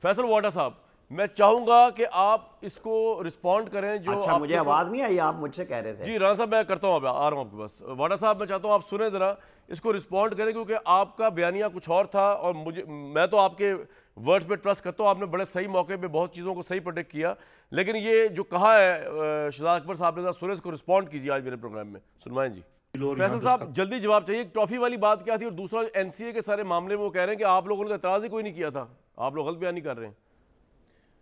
फैसल वाडा साहब, मैं चाहूंगा कि आप इसको रिस्पॉन्ड करें जो अच्छा, मुझे आवाज नहीं आई, आप मुझसे कह रहे थे। जी राना साहब मैं करता हूँ, आ रहा हूँ आपके पास। वाडा साहब मैं चाहता हूँ आप सुने जरा, इसको रिस्पॉन्ड करें, क्योंकि आपका बयानिया कुछ और था और मैं तो आपके वर्ड्स पे ट्रस्ट करता हूँ, आपने बड़े सही मौके पे बहुत चीज़ों को सही प्रोटेक्ट किया, लेकिन ये जो कहा है शहजाद अकबर साहब ने, सुने, इसको रिस्पॉन्ड कीजिए आज मेरे प्रोग्राम में, सुनवाएं जी। फैसल साहब जल्दी जवाब चाहिए, ट्रॉफी वाली बात क्या थी, और दूसरा एनसीए के सारे मामले में वो कह रहे हैं कि आप लोगों ने एतराज़ ही कोई नहीं किया था, आप लोग गलत बयानी कर रहे हैं।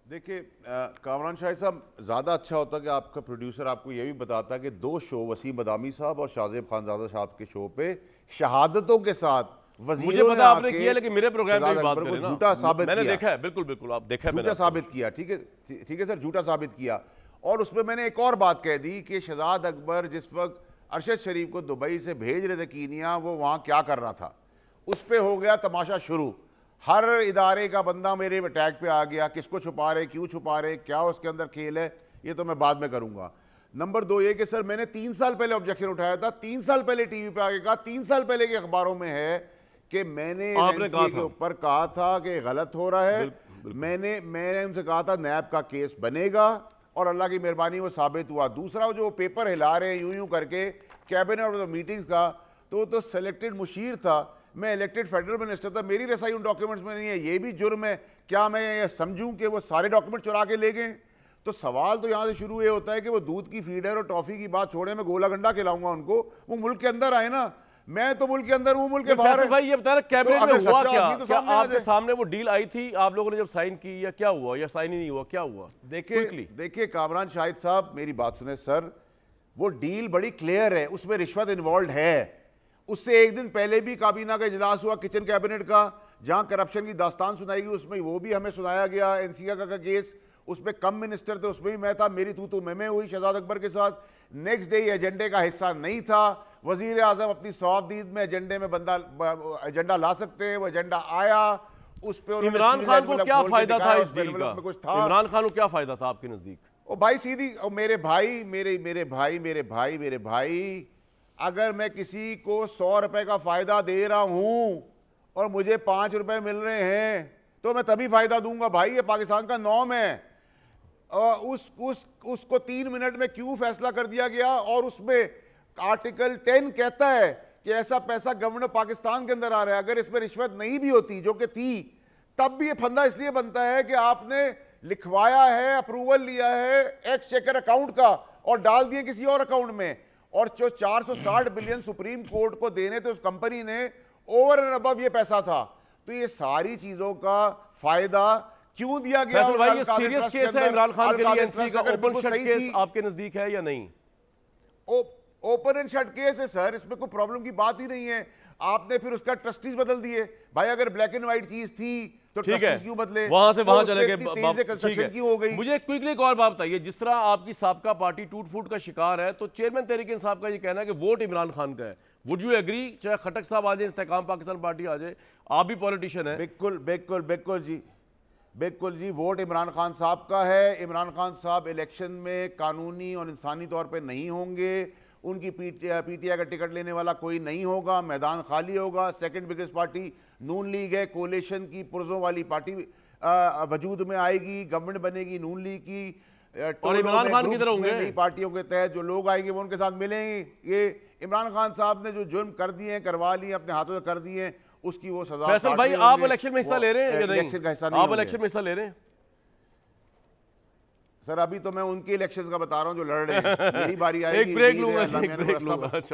देखिए कामरान शाहिद साहब, ज़्यादा अच्छा होता कि आपका प्रोड्यूसर आपको ये भी बताता कि 2 शो वसीम बदामी साहब और शाहजेब खानजादा साहब के शो पे शहादतों के साथ मुझे पता आपने किया, लेकिन मेरे प्रोग्राम पे भी बात करें ना, झूठा साबित मैंने किया। देखा है, बिल्कुल बिल्कुल आप देखा है, झूठा साबित किया, ठीक है सर, झूठा साबित किया। और उसमें मैंने एक और बात कह दी कि शहजाद अकबर जिस वक्त अरशद शरीफ को दुबई से भेज रहे थे कीनिया, वो वहाँ क्या कर रहा था, उस पर हो गया तमाशा शुरू। हर इदारे का बंदा मेरे अटैक पे आ गया, किसको छुपा रहे, क्यों छुपा रहे, क्या उसके अंदर खेल है, ये तो मैं बाद में करूंगा। नंबर 2 ये कि सर मैंने 3 साल पहले ऑब्जेक्शन उठाया था, 3 साल पहले टीवी पे आके कहा, 3 साल पहले के अखबारों में है कि मैंने एनसीए के ऊपर कहा था कि गलत हो रहा है। मैंने उनसे कहा था नैब का केस बनेगा, और अल्लाह की मेहरबानी वो साबित हुआ। दूसरा जो पेपर हिला रहे हैं यूं यूं करके कैबिनेट और मीटिंग्स का, तो सेलेक्टेड मुशीर था, मैं इलेक्टेड फेडरल मिनिस्टर था, मेरी रसाई उन डॉक्यूमेंट्स में नहीं है, ये भी जुर्म है। क्या मैं ये समझूं कि वो सारे डॉक्यूमेंट चुरा के ले गए? तो सवाल तो यहाँ से शुरू ये होता है कि वो दूध की फीडर और टॉफी की बात छोड़े, मैं गोला गंडा खिलाऊंगा उनको, वो मुल्क के अंदर आए ना, मैं तो मुल्क के अंदर हूँ, मुल्क के बाहर है। भाई ये बता रहे कैबिनेट में हुआ क्या? तो क्या आपके सामने वो डील आई थी, आप लोगों ने जब साइन की, या क्या हुआ, या साइन ही नहीं हुआ, क्या हुआ? देखिए कामरान शाहिद साहब मेरी बात सुने सर, वो डील बड़ी क्लियर है, उसमें रिश्वत इन्वॉल्व है। उससे एक दिन पहले भी काबीना का इजलास हुआ किचन कैबिनेट का, जहां करप्शन की दास्तान सुनाई गई, उसमें वो भी हमें सुनाया गया। एनसीए का केस, उसमें कम मिनिस्टर थे, उसमें भी मैं था, मेरी तू मैं हुई शहजाद अकबर के साथ। नेक्स्ट डे एजेंडे का हिस्सा नहीं था। वजीर आजम अपनी सवाबदीद में एजेंडे में एजेंडा ला सकते हैं, वो एजेंडा आया, उस पर इमरान खान को क्या फायदा था इस डील का? इमरान खान को क्या फायदा था आपके नजदीक? ओ भाई सीधी, मेरे भाई, अगर मैं किसी को 100 रुपए का फायदा दे रहा हूं और मुझे 5 रुपए मिल रहे हैं, तो मैं तभी फायदा दूंगा भाई, ये पाकिस्तान का नॉर्म है। उसको 3 मिनट में क्यों फैसला कर दिया गया? और उसमें आर्टिकल 10 कहता है कि ऐसा पैसा गवर्नमेंट पाकिस्तान के अंदर आ रहा है। अगर इसमें रिश्वत नहीं भी होती, जो कि थी, तब भी ये फंदा इसलिए बनता है कि आपने लिखवाया है, अप्रूवल लिया है एक्सचेकर अकाउंट का और डाल दिए किसी और अकाउंट में, और जो 460 बिलियन सुप्रीम कोर्ट को देने थे उस कंपनी ने, ओवर एंड अबव ये पैसा था। तो ये सारी चीजों का फायदा क्यों दिया गया? भाई ये सीरियस केस है इमरान खान के लिए, एनसीए का ओपन शट केस आपके नजदीक है या नहीं? ओपन एंड शट केस है सर, इसमें कोई प्रॉब्लम की बात ही नहीं है। आपने फिर उसका ट्रस्टीज बदल दिए भाई, अगर ब्लैक एंड व्हाइट चीज थी तो ट्रस्टीज क्यों बदले? वहां से वहां चले गए, क्यों हो गई? मुझे क्विकली एक और बात बताइए, जिस तरह आपकी साबका पार्टी टूट फूट का शिकार है, तो चेयरमैन तहरीक इंसाफ का ये कहना है कि वोट इमरान खान का है। Would you agree? चाहे खटक साहब आ जाए, इस्तेकाम पाकिस्तान पार्टी आ जाए, आप भी पॉलिटिशियन है। बिल्कुल जी, वोट इमरान खान साहब का है। इमरान खान साहब इलेक्शन में कानूनी और इंसानी तौर पे नहीं होंगे, उनकी पीटीआई का टिकट लेने वाला कोई नहीं होगा, मैदान खाली होगा। सेकंड बिगेस्ट पार्टी नून लीग है, कोलेशन की पुरजों वाली पार्टी वजूद में आएगी, गवर्नमेंट बनेगी नून लीग की। और इमरान खान किधर होंगे? नई पार्टियों के तहत जो लोग आएंगे वो उनके साथ मिलेंगे। ये इमरान खान साहब ने जो जुर्म कर दिए हैं, करवा लिए, अपने हाथों से कर दिए हैं, उसकी वो सजा। फैसल भाई आप इलेक्शन में हिस्सा ले रहे हैं या नहीं? इलेक्शन का हिस्सा नहीं, आप इलेक्शन में हिस्सा ले रहे हैं? सर अभी तो मैं उनके इलेक्शंस का बता रहा हूं जो लड़ रहे हैं, मेरी बारी आएगी। एक ब्रेक लूंगा।